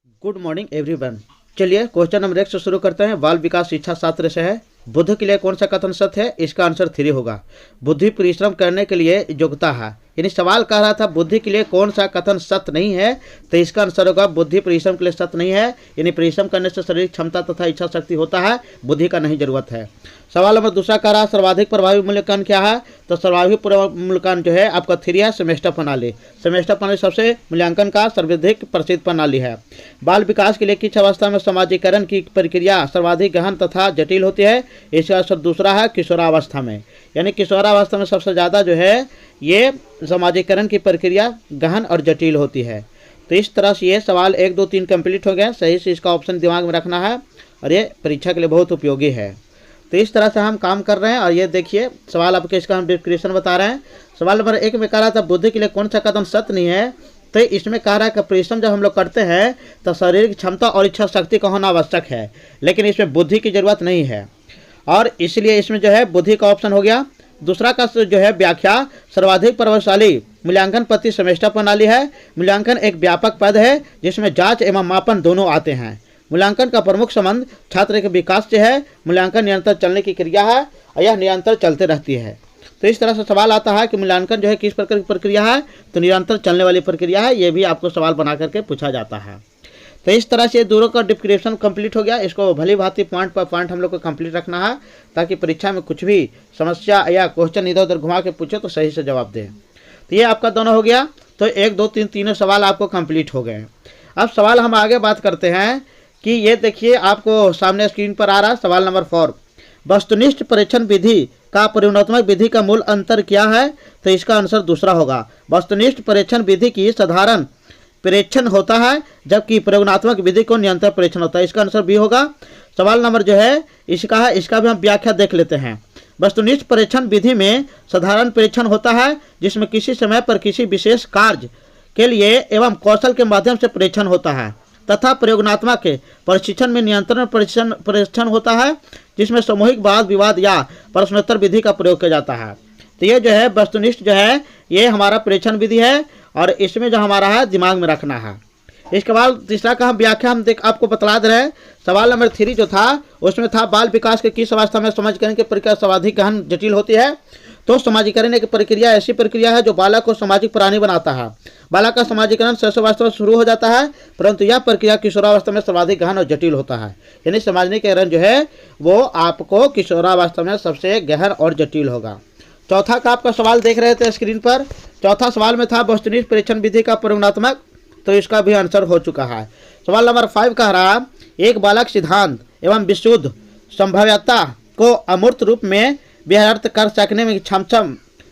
Good morning everyone. चलिए question number 1 से शुरू करते हैं। बाल विकास शिक्षा शास्त्र से है। बुद्ध के लिए कौन सा कथन सत्य है? इसका आंसर 3 होगा। बुद्धि परिश्रम करने के लिए योग्यता है। यानी सवाल कह रहा था बुद्धि के लिए कौन सा कथन सत्य नहीं है, तो इसका आंसर होगा बुद्धि परिश्रम के लिए सत्य नहीं है। यानी परिश्रम करने से शारीरिक क्षमता तथा इच्छा शक्ति होता है, बुद्धि का नहीं जरूरत है। सवाल नंबर 2 कह रहा सर्वाधिक प्रभावी मूल्यांकन क्या है? तो सर्वाधिक प्रभावी मूल्यांकन जो है आपका 3 है, सेमेस्टर प्रणाली। सेमेस्टर प्रणाली सबसे मूल्यांकन का सर्वाधिक प्रसिद्ध प्रणाली है। बाल विकास के लिए किस अवस्था में समाजीकरण की प्रक्रिया सर्वाधिक गहन तथा जटिल होती है? इसका आंसर 2 है, किशोरावस्था में। यानी किशोरावस्था में सबसे ज़्यादा जो है ये समाजीकरण की प्रक्रिया गहन और जटिल होती है। तो इस तरह से ये सवाल 1, 2, 3 कंप्लीट हो गए। सही से इसका ऑप्शन दिमाग में रखना है और ये परीक्षा के लिए बहुत उपयोगी है। तो इस तरह से हम काम कर रहे हैं। और ये देखिए सवाल आपके इसका हम डिस्क्रिप्शन बता रहे हैं। सवाल नंबर 1 में कह रहा था बुद्धि के लिए कौन सा कदम सत्य नहीं है, तो इसमें कह रहा है कि परिश्रम जब हम लोग करते हैं तो शारीरिक क्षमता और इच्छा शक्ति का होना आवश्यक है, लेकिन इसमें बुद्धि की जरूरत नहीं है और इसलिए इसमें जो है बुद्धि का ऑप्शन हो गया। दूसरा का जो है व्याख्या सर्वाधिक प्रभावशाली मूल्यांकन पद्धति सेमेस्टर प्रणाली है। मूल्यांकन एक व्यापक पद है जिसमें जांच एवं मापन दोनों आते हैं। मूल्यांकन का प्रमुख संबंध छात्र के विकास से है। मूल्यांकन निरंतर चलने की क्रिया है और यह निरंतर चलते रहती है। तो इस तरह से सवाल आता है कि मूल्यांकन जो है किस प्रकार की प्रक्रिया है, तो निरंतर चलने वाली प्रक्रिया है। ये भी आपको सवाल बना करके पूछा जाता है। तो इस तरह से दोनों का डिस्क्रिप्शन कंप्लीट हो गया। इसको भली भांति पॉइंट पर पॉइंट हम लोग को कंप्लीट रखना है ताकि परीक्षा में कुछ भी समस्या या क्वेश्चन इधर उधर घुमा के पूछे तो सही से जवाब दें। तो ये आपका दोनों हो गया। तो 1, 2, 3 तीनों सवाल आपको कंप्लीट हो गए। अब सवाल हम आगे बात करते हैं कि ये देखिए आपको सामने स्क्रीन पर आ रहा है सवाल नंबर 4। वस्तुनिष्ठ परीक्षण विधि का प्रयोगात्मक विधि का मूल अंतर क्या है? तो इसका आंसर 2 होगा। वस्तुनिष्ठ परीक्षण विधि की साधारण परीक्षण होता है जबकि प्रयोगात्मक विधि को निरंतर परीक्षण होता है। इसका आंसर B होगा। सवाल नंबर जो है इसका है, इसका भी हम व्याख्या देख लेते हैं। वस्तुनिष्ठ परीक्षण विधि में साधारण परीक्षण होता है जिसमें किसी समय पर किसी विशेष कार्य के लिए एवं कौशल के माध्यम से परीक्षण होता है तथा प्रयोगात्मक प्रशिक्षण में नियंत्रण परीक्षण होता है जिसमें सामूहिक वाद विवाद या प्रश्नोत्तर विधि का प्रयोग किया जाता है। तो ये जो है वस्तुनिष्ठ जो है ये हमारा परीक्षण विधि है और इसमें जो हमारा है दिमाग में रखना है। इसके बाद तीसरा का हम व्याख्या हम आपको बतला दे रहे हैं। सवाल नंबर 3 जो था उसमें था बाल विकास के किस अवस्था में समाजीकरण की प्रक्रिया सर्वाधिक गहन जटिल होती है? तो समाजीकरण एक प्रक्रिया ऐसी प्रक्रिया है जो बालक को सामाजिक प्राणी बनाता है। बालक का समाजीकरण शैशवावस्था में शुरू हो जाता है, परंतु यह प्रक्रिया किशोरावस्था में सर्वाधिक गहन और जटिल होता है। यानी समाजीकरण जो है वो आपको किशोरावस्था में सबसे गहन और जटिल होगा। चौथा का आपका सवाल देख रहे थे स्क्रीन पर। चौथा सवाल में था वस्तुनिष्ठ परीक्षण विधि का प्रयोगात्मक, तो इसका भी आंसर हो चुका है। सवाल नंबर 5 कह रहा एक बालक सिद्धांत एवं विशुद्ध संभाव्यता को अमूर्त रूप में व्यक्त कर सकने में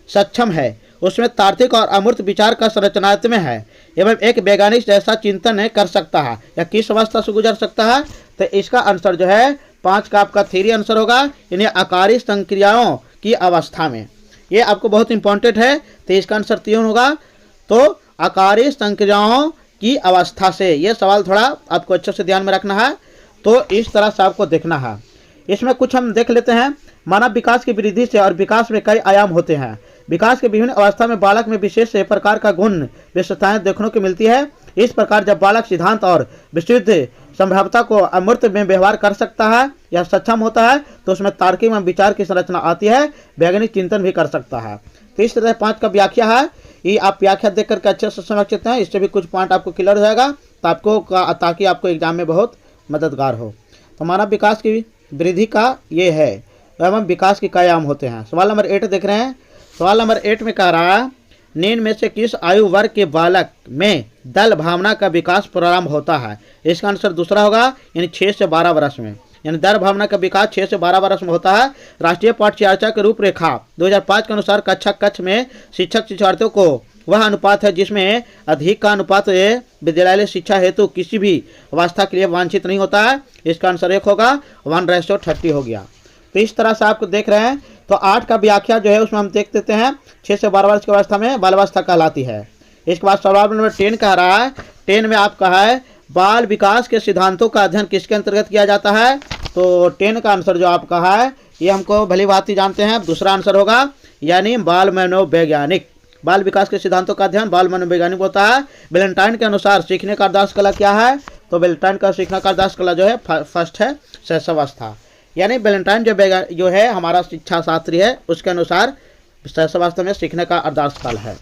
सक्षम है। उसमें तार्किक और अमूर्त विचार का संरचनात्मक है एवं एक वैज्ञानिक जैसा चिंतन कर सकता है या किस अवस्था से गुजर सकता है? तो इसका आंसर जो है 5 का आपका 3 आंसर होगा। यानी आकारी संक्रियाओं की अवस्था में। ये आपको बहुत इंपॉर्टेंट है, तो इसका आंसर 3 होगा। तो आकारी संक्रियाओं की अवस्था से ये सवाल थोड़ा आपको अच्छे से ध्यान में रखना है। तो इस तरह से आपको देखना है। इसमें कुछ हम देख लेते हैं। मानव विकास की वृद्धि से और विकास में कई आयाम होते हैं। विकास के विभिन्न अवस्था में बालक में विशेष प्रकार का गुण विशेषताएं देखने को मिलती है। इस प्रकार जब बालक सिद्धांत और विशुद्ध संभाव्यता को अमूर्त में व्यवहार कर सकता है या सक्षम होता है तो उसमें तार्किक में विचार की संरचना आती है, वैज्ञानिक चिंतन भी कर सकता है। तो इस तरह 5 का व्याख्या है। ये आप व्याख्या देख करके अच्छे से समझ सकते हैं। इससे भी कुछ पॉइंट आपको क्लियर हो जाएगा तो आपको ताकि आपको एग्जाम में बहुत मददगार हो। तो मानव विकास की वृद्धि का ये है एवं विकास के कई आयाम होते हैं। सवाल नंबर 8 देख रहे हैं। सवाल नंबर 8 में कह रहा है निम्न में से किस आयु वर्ग के बालक में दल भावना का विकास प्रारंभ होता है? इसका आंसर 2 होगा। यानी 6 से 12 वर्ष में। यानी दल भावना का विकास 6 से 12 वर्ष में होता है। राष्ट्रीय पाठ्यचर्या के रूपरेखा 2005 के अनुसार कक्षा कक्ष में शिक्षक शिक्षार्थियों को वह अनुपात है जिसमें अधिक का अनुपात विद्यालय शिक्षा हेतु किसी भी अवस्था के लिए वांछित नहीं होता है। इसका आंसर 1 होगा। 1:30 हो गया। तो इस तरह से आपको देख रहे हैं। तो 8 का व्याख्या जो है उसमें हम देख देते हैं। 6 से 12 वर्ष की अवस्था में बाल्यावस्था कहलाती है। इसके बाद सवाल नंबर 10 कह रहा है। 10 में आपका है बाल विकास के सिद्धांतों का अध्ययन किसके अंतर्गत किया जाता है? तो 10 का आंसर जो आपका है ये हमको भली भांति जानते हैं। दूसरा आंसर होगा यानी बाल मनोवैज्ञानिक। बाल विकास के सिद्धांतों का अध्ययन बाल मनोवैज्ञानिक होता है। वेलेंटाइन के अनुसार सीखने का आदर्श कला क्या है? तो वैलेंटाइन का सीखने का आदर्श काल जो है फर्स्ट है शैशवावस्था। यानी वैलेंटाइन जो है हमारा शिक्षा शास्त्री है, उसके अनुसार शैशवावस्था में सीखने का आदर्श काल है।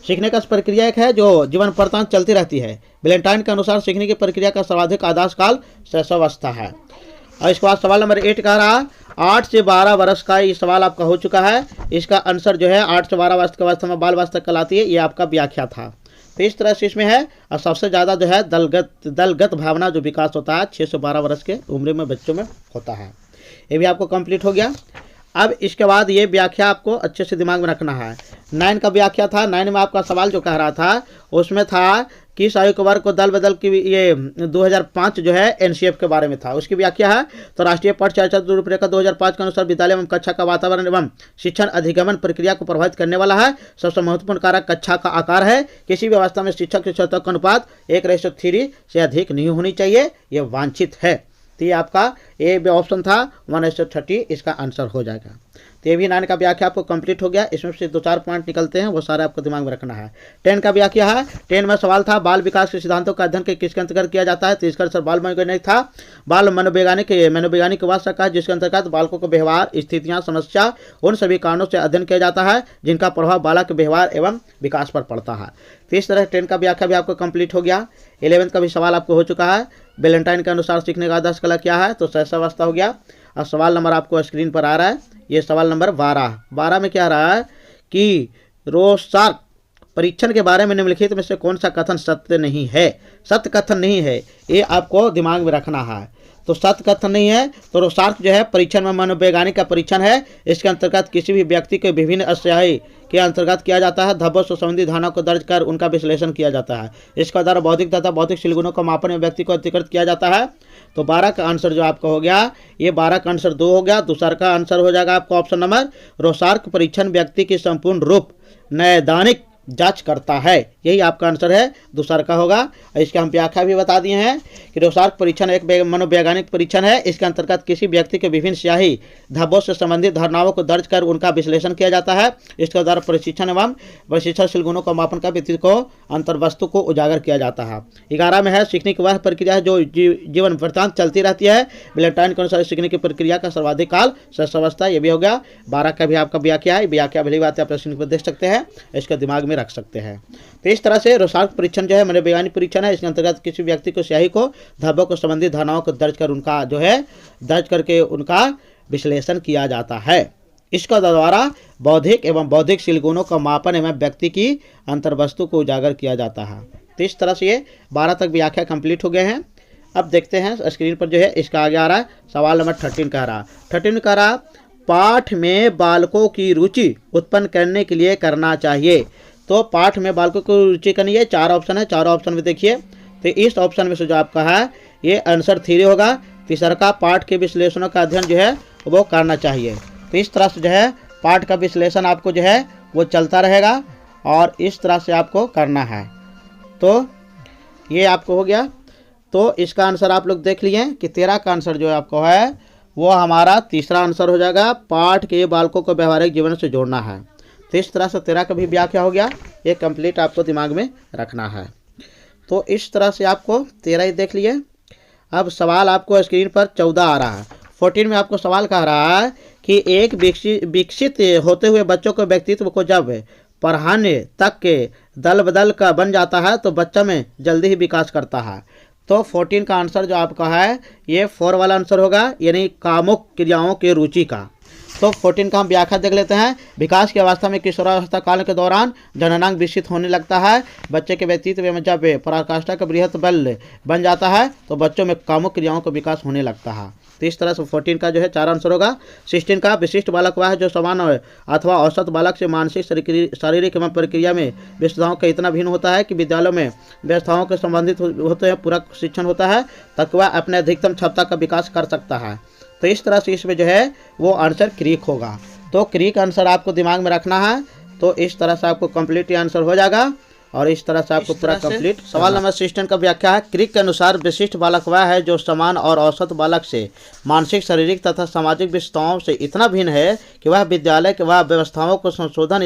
सीखने का प्रक्रिया एक है जो जीवन पर्यंत चलती रहती है। वैलेंटाइन के अनुसार सीखने की प्रक्रिया का सर्वाधिक आदर्श काल शैशवावस्था है। और इसके बाद सवाल नंबर 8 कह रहा 8 से 12 वर्ष का ये सवाल आपका हो चुका है। इसका आंसर जो है 8 से 12 वर्ष की अवस्था में बाल अवस्था कहलाती है, ये आपका व्याख्या था। तो इस तरह से इसमें है। और सबसे ज़्यादा जो है दलगत भावना जो विकास होता है 6 से 12 वर्ष के उम्र में बच्चों में होता है। ये भी आपको कंप्लीट हो गया। अब इसके बाद ये व्याख्या आपको अच्छे से दिमाग में रखना है। 9 का व्याख्या था। 9 में आपका सवाल जो कह रहा था उसमें था किस आयु के वर्ग को दल बदल की ये 2005 जो है एनसीएफ के बारे में था, उसकी व्याख्या है। तो राष्ट्रीय पठ चर्चा रूपरेखा 2005 के अनुसार विद्यालय एवं कक्षा का वातावरण एवं शिक्षण अधिगमन प्रक्रिया को प्रभावित करने वाला है। सबसे महत्वपूर्ण कारक कक्षा का आकार है। किसी भी अवस्था में शिक्षक से छात्र का अनुपात 1:3 से अधिक नहीं होनी चाहिए, यह वांछित है। तो ये आपका ए ऑप्शन था 1:30, इसका आंसर हो जाएगा। तो ये भी 9 का व्याख्या आपको कंप्लीट हो गया। इसमें से 2-4 पॉइंट निकलते हैं, वो सारे आपको दिमाग में रखना है। 10 का व्याख्या है। 10 में सवाल था बाल विकास के सिद्धांतों का अध्ययन किसके अंतर्गत किया जाता है। तो इसका आंसर बाल मनोवैज्ञानिक था। बाल मनोवैज्ञानिक वह शाखा है जिसके अंतर्गत बालकों को व्यवहार, स्थितियाँ, समस्या उन सभी कारणों से अध्ययन किया जाता है जिनका प्रभाव बालक के व्यवहार एवं विकास पर पड़ता है। तो इस तरह 10 का व्याख्या भी आपको कंप्लीट हो गया। 11 का भी सवाल आपको हो चुका है। वैलेंटाइन के अनुसार सीखने का आदर्श काल क्या है, तो शैशवावस्था हो गया। और सवाल नंबर आपको स्क्रीन पर आ रहा है, ये सवाल नंबर 12 में क्या रहा है कि रोसार्क परीक्षण के बारे में निम्नलिखित में से कौन सा कथन सत्य नहीं है। सत्य कथन नहीं है, ये आपको दिमाग में रखना है। तो सत्य कथन नहीं है। तो रोसार्क जो है परीक्षण में मनोवैज्ञानिक का परीक्षण है। इसके अंतर्गत किसी भी व्यक्ति के विभिन्न अस्थायी के अंतर्गत किया जाता है। धब्बों से संबंधित धारणाओं को दर्ज कर उनका विश्लेषण किया जाता है। इसका द्वारा बौद्धिक तथा भौतिक गुणों को मापन में व्यक्ति को अधिकृत किया जाता है। तो 12 का आंसर जो आपका हो गया, ये 12 का आंसर 2 हो गया। दूसरा का आंसर हो जाएगा आपका ऑप्शन नंबर रोसार्क परीक्षण व्यक्ति की संपूर्ण रूप नैदानिक जांच करता है, यही आपका आंसर है, दूसरा का होगा। इसके हम व्याख्या भी बता दिए हैं कि रोसार्क परीक्षण एक मनोवैज्ञानिक परीक्षण है। इसके अंतर्गत किसी व्यक्ति के विभिन्न स्याही धब्बों से संबंधित धारणाओं को दर्ज कर उनका विश्लेषण किया जाता है। इसके द्वारा प्रशिक्षण एवं प्रशिक्षणशील गुणों का मापन का व्यक्ति को अंतर्वस्तु को उजागर किया जाता है। 11 में है सीखने की वह प्रक्रिया है जो जीवन वृत्तांत चलती रहती है। वैलेंटाइन के अनुसार सीखने की प्रक्रिया का सर्वाधिक काल शैशवावस्था, ये भी हो गया। 12 का भी आपका व्याख्या है। व्याख्या भली बात आप स्क्रीन पर देख सकते हैं, इसका दिमाग में रख सकते हैं। तो इस तरह से रोसार्क परीक्षण जो है मनोवैज्ञानिक परीक्षण है। इसके अंतर्गत किसी व्यक्ति को स्याही को धब्बों को संबंधित धारणाओं को दर्ज कर उनका जो है दर्ज करके उनका विश्लेषण किया जाता है। इसका द्वारा बौद्धिक एवं बौद्धिक गुणों का मापन एवं व्यक्ति की अंतर्वस्तु को उजागर किया जाता है। तो इस तरह से ये 12 तक व्याख्या कंप्लीट हो गए हैं। अब देखते हैं स्क्रीन पर जो है इसका आगे आ रहा है सवाल नंबर 13 कह रहा। 13 कह रहा पाठ में बालकों की रुचि उत्पन्न करने के लिए करना चाहिए। तो पाठ में बालकों को रुचि करनी है। 4 ऑप्शन है, चारों ऑप्शन में देखिए। तो इस ऑप्शन में से जो आपका है ये आंसर 3 होगा। तीसरा का पाठ के विश्लेषणों का अध्ययन जो है वो करना चाहिए। तो इस तरह से जो है पाठ का विश्लेषण आपको जो है वो चलता रहेगा और इस तरह से आपको करना है। तो ये आपको हो गया। तो इसका आंसर आप लोग देख लिए कि 13 का आंसर जो आपको है वो हमारा तीसरा आंसर हो जाएगा। पाठ के बालकों को व्यवहारिक जीवन से जोड़ना है। तो इस तरह से 13 का भी व्याख्या हो गया। ये कंप्लीट आपको दिमाग में रखना है। तो इस तरह से आपको 13 ही देख लिए। अब सवाल आपको स्क्रीन पर 14 आ रहा है। 14 में आपको सवाल कह रहा है कि एक विकसित होते हुए बच्चों के व्यक्तित्व को जब पढ़ाने तक के दल बदल का बन जाता है तो बच्चा में जल्दी ही विकास करता है। तो 14 का आंसर जो आपका है ये 4 वाला आंसर होगा, यानी कामुक क्रियाओं की रुचि का। तो 14 का हम व्याख्या देख लेते हैं। विकास की अवस्था में किशोरावस्था काल के दौरान जननांग विकसित होने लगता है। बच्चे के व्यक्तित्व में जब पराकाष्ठा का बृहत बल बन जाता है तो बच्चों में कामुक क्रियाओं का विकास होने लगता है। तो इस तरह से 14 का जो है 4 आंसर होगा। 16 का विशिष्ट बालक वह है जो समान अथवा औसत बालक से मानसिक शारीरिक एवं प्रक्रिया में व्यवस्थाओं का इतना भिन्न होता है कि विद्यालयों में व्यवस्थाओं के संबंधित होते हैं पूरक शिक्षण होता है तक वह अपने अधिकतम क्षमता का विकास कर सकता है। तो इस तरह से इसमें जो है वो आंसर क्रिक होगा। तो क्रिक आंसर आपको दिमाग में रखना है। तो इस तरह से आपको कंप्लीट आंसर हो जाएगा और इस तरह से आपको पूरा कंप्लीट। सवाल नंबर 16 का व्याख्या है। क्रिक के अनुसार विशिष्ट बालक वह है जो समान और औसत बालक से मानसिक, शारीरिक तथा सामाजिक विशेषताओं से इतना भिन्न है कि वह विद्यालय के वह व्यवस्थाओं को संशोधन